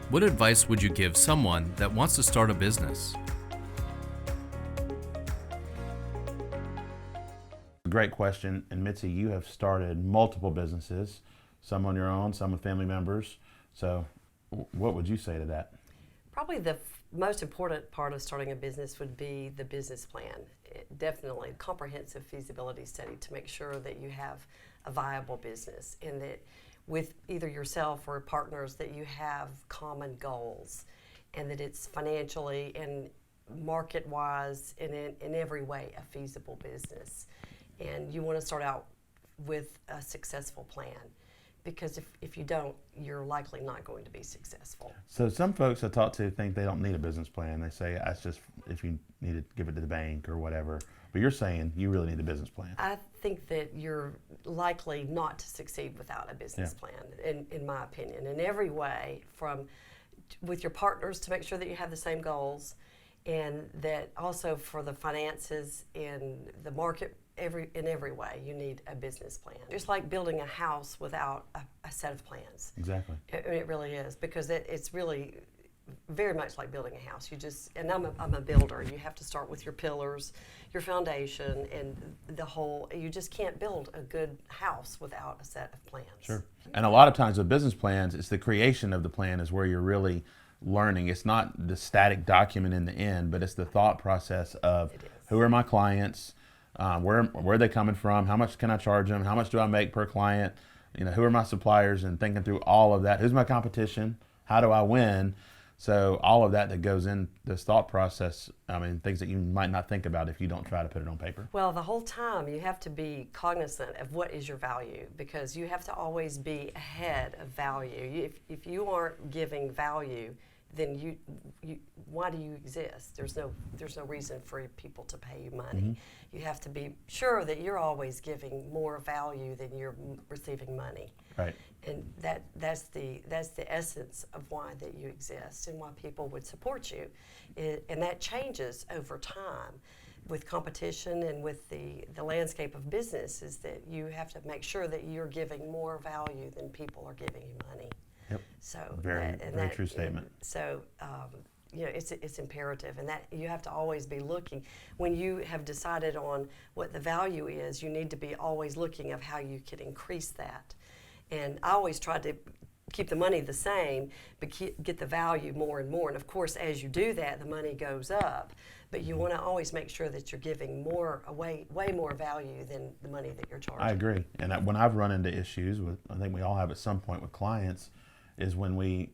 What advice would you give someone that wants to start a business? Great question. And Mitzi, you have started multiple businesses, some on your own, some with family members. So what would you say to that? Probably the most important part of starting a business would be the business plan. Definitely comprehensive feasibility study to make sure that you have a viable business and that with either yourself or partners that you have common goals and that it's financially and market-wise and in every way a feasible business. And you want to start out with a successful plan because if you don't, you're likely not going to be successful. So some folks I talk to think they don't need a business plan. They say that's just if you need to give it to the bank or whatever. But you're saying you really need a business plan. I think that you're likely not to succeed without a business plan, in my opinion, in every way, from with your partners to make sure that you have the same goals, and that also for the finances and the market, in every way, you need a business plan. It's like building a house without a set of plans. Exactly. It really is, because it's really very much like building a house. And I'm a builder. You have to start with your pillars, your foundation, and the whole. You just can't build a good house without a set of plans. Sure. And a lot of times with business plans, it's the creation of the plan is where you're really learning. It's not the static document in the end, but it's the thought process of who are my clients, where are they coming from, how much can I charge them, how much do I make per client, who are my suppliers, and thinking through all of that. Who's my competition? How do I win? So all of that goes in this thought process, things that you might not think about if you don't try to put it on paper. Well, the whole time you have to be cognizant of what is your value, because you have to always be ahead of value. If you aren't giving value, then you why do you exist? There's no reason for people to pay you money. Mm-hmm. You have to be sure that you're always giving more value than you're receiving money. Right. And that's the essence of why that you exist and why people would support you. And that changes over time with competition and with the landscape of business, is that you have to make sure that you're giving more value than people are giving you money. Yep. So very true statement. It's imperative, and that you have to always be looking. When you have decided on what the value is, you need to be always looking of how you can increase that. And I always try to keep the money the same, but get the value more and more. And of course, as you do that, the money goes up. But you want to always make sure that you're giving way more value than the money that you're charging. I agree. And when I've run into issues with, I think we all have at some point with clients, is when we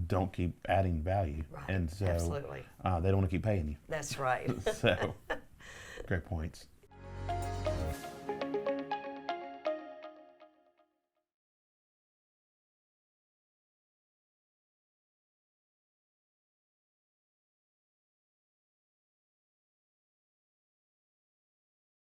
don't keep adding value. Right. And so Absolutely. they don't want to keep paying you. That's right. So, great points.